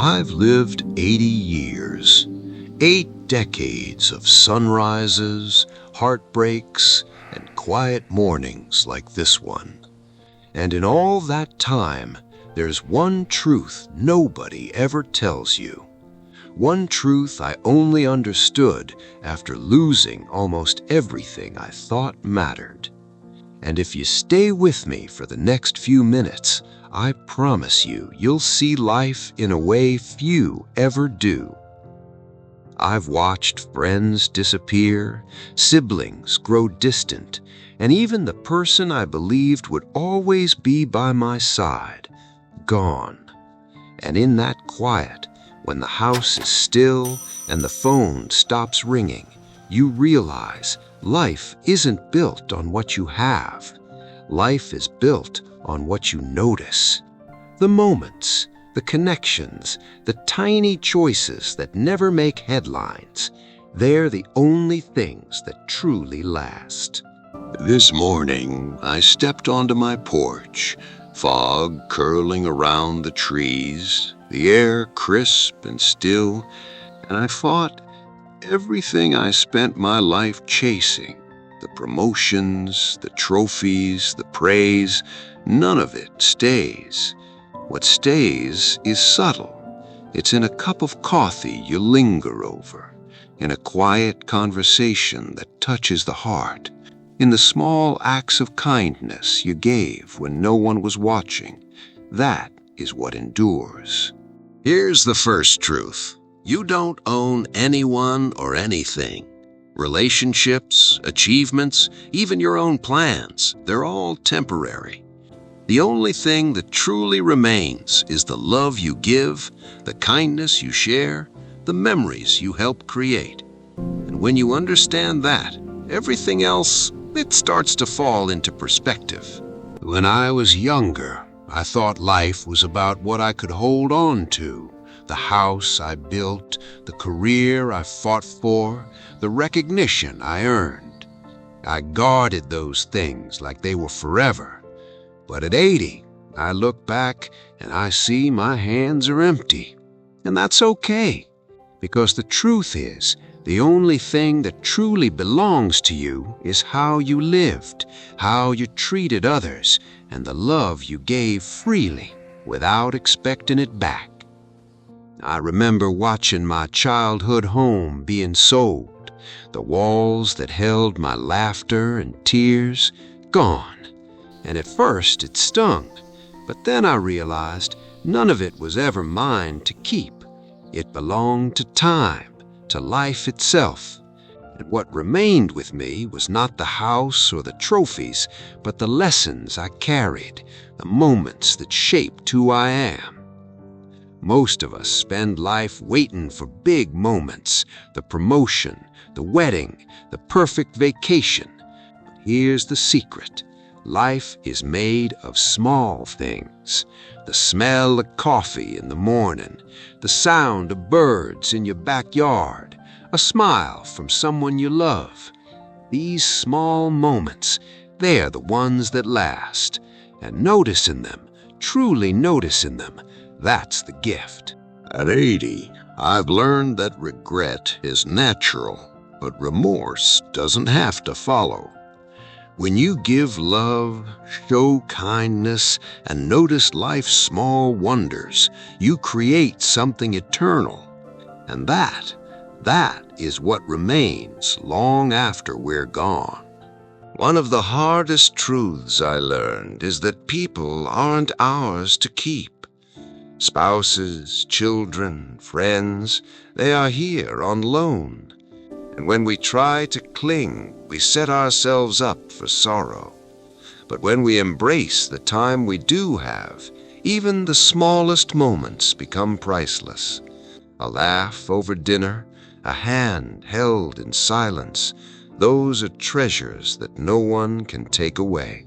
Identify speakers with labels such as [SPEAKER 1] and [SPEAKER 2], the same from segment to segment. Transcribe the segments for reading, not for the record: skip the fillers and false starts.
[SPEAKER 1] I've lived 80 years, 8 decades of sunrises, heartbreaks, and quiet mornings like this one. And in all that time, there's one truth nobody ever tells you. One truth I only understood after losing almost everything I thought mattered. And if you stay with me for the next few minutes, I promise you'll see life in a way few ever do. I've watched friends disappear, siblings grow distant, and even the person I believed would always be by my side, gone. And in that quiet, when the house is still and the phone stops ringing, you realize life isn't built on what you have. Life is built on what you notice. The moments, the connections, the tiny choices that never make headlines, they're the only things that truly last. This morning, I stepped onto my porch, fog curling around the trees, the air crisp and still, and I thought, everything I spent my life chasing, the promotions, the trophies, the praise, none of it stays. What stays is subtle. It's in a cup of coffee you linger over, in a quiet conversation that touches the heart, in the small acts of kindness you gave when no one was watching. That is what endures. Here's the first truth. You don't own anyone or anything. Relationships, achievements, even your own plans, they're all temporary. The only thing that truly remains is the love you give, the kindness you share, the memories you help create. And when you understand that, everything else, it starts to fall into perspective. When I was younger, I thought life was about what I could hold on to. The house I built, the career I fought for, the recognition I earned. I guarded those things like they were forever. But at 80, I look back and I see my hands are empty. And that's okay, because the truth is, the only thing that truly belongs to you is how you lived, how you treated others, and the love you gave freely without expecting it back. I remember watching my childhood home being sold, the walls that held my laughter and tears gone. And at first it stung, but then I realized none of it was ever mine to keep. It belonged to time, to life itself. And what remained with me was not the house or the trophies, but the lessons I carried, the moments that shaped who I am. Most of us spend life waiting for big moments, the promotion, the wedding, the perfect vacation. But here's the secret. Life is made of small things. The smell of coffee in the morning, the sound of birds in your backyard, a smile from someone you love. These small moments, they're the ones that last. And noticing them, truly noticing them, that's the gift. At 80, I've learned that regret is natural, but remorse doesn't have to follow. When you give love, show kindness, and notice life's small wonders, you create something eternal. And that is what remains long after we're gone. One of the hardest truths I learned is that people aren't ours to keep. Spouses, children, friends, they are here on loan. And when we try to cling, we set ourselves up for sorrow. But when we embrace the time we do have, even the smallest moments become priceless. A laugh over dinner, a hand held in silence, those are treasures that no one can take away.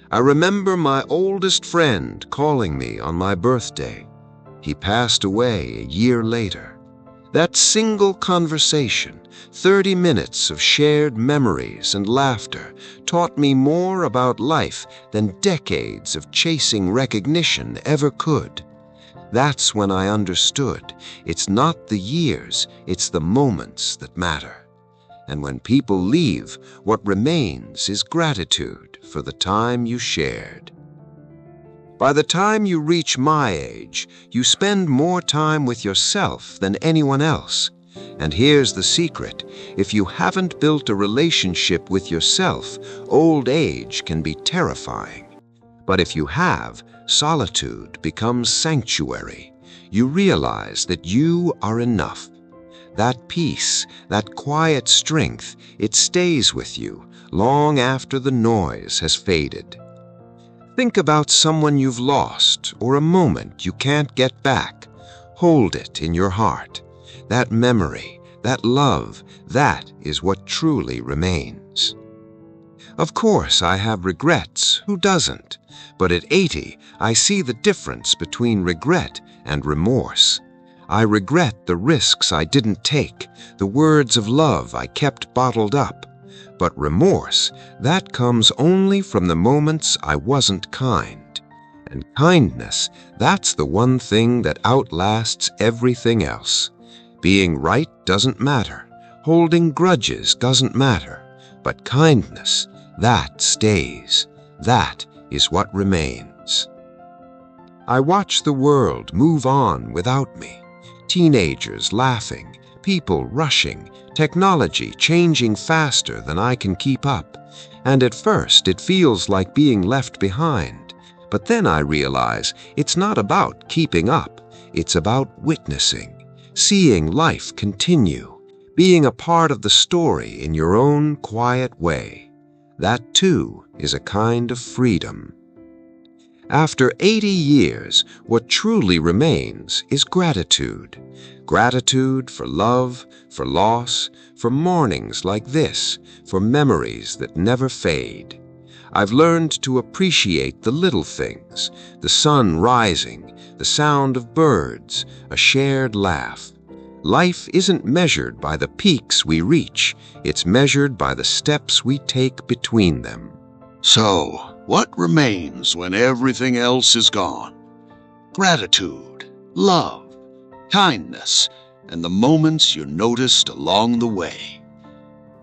[SPEAKER 1] I remember my oldest friend calling me on my birthday. He passed away a year later. That single conversation, 30 minutes of shared memories and laughter, taught me more about life than decades of chasing recognition ever could. That's when I understood it's not the years, it's the moments that matter. And when people leave, what remains is gratitude for the time you shared. By the time you reach my age, you spend more time with yourself than anyone else. And here's the secret: if you haven't built a relationship with yourself, old age can be terrifying. But if you have, solitude becomes sanctuary. You realize that you are enough. That peace, that quiet strength, it stays with you long after the noise has faded. Think about someone you've lost or a moment you can't get back. Hold it in your heart. That memory, that love, that is what truly remains. Of course, I have regrets. Who doesn't? But at 80, I see the difference between regret and remorse. I regret the risks I didn't take, the words of love I kept bottled up. But remorse, that comes only from the moments I wasn't kind. And kindness, that's the one thing that outlasts everything else. Being right doesn't matter. Holding grudges doesn't matter. But kindness, that stays. That is what remains. I watch the world move on without me. Teenagers laughing, people rushing, technology changing faster than I can keep up. And at first it feels like being left behind. But then I realize it's not about keeping up. It's about witnessing, seeing life continue, being a part of the story in your own quiet way. That too is a kind of freedom. After 80 years, what truly remains is gratitude. Gratitude for love, for loss, for mornings like this, for memories that never fade. I've learned to appreciate the little things: the sun rising, the sound of birds, a shared laugh. Life isn't measured by the peaks we reach, it's measured by the steps we take between them.
[SPEAKER 2] So, what remains when everything else is gone? Gratitude, love, kindness, and the moments you noticed along the way.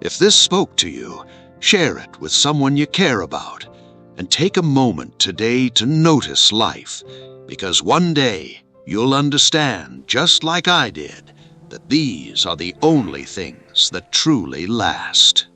[SPEAKER 2] If this spoke to you, share it with someone you care about, and take a moment today to notice life, because one day you'll understand, just like I did, that these are the only things that truly last.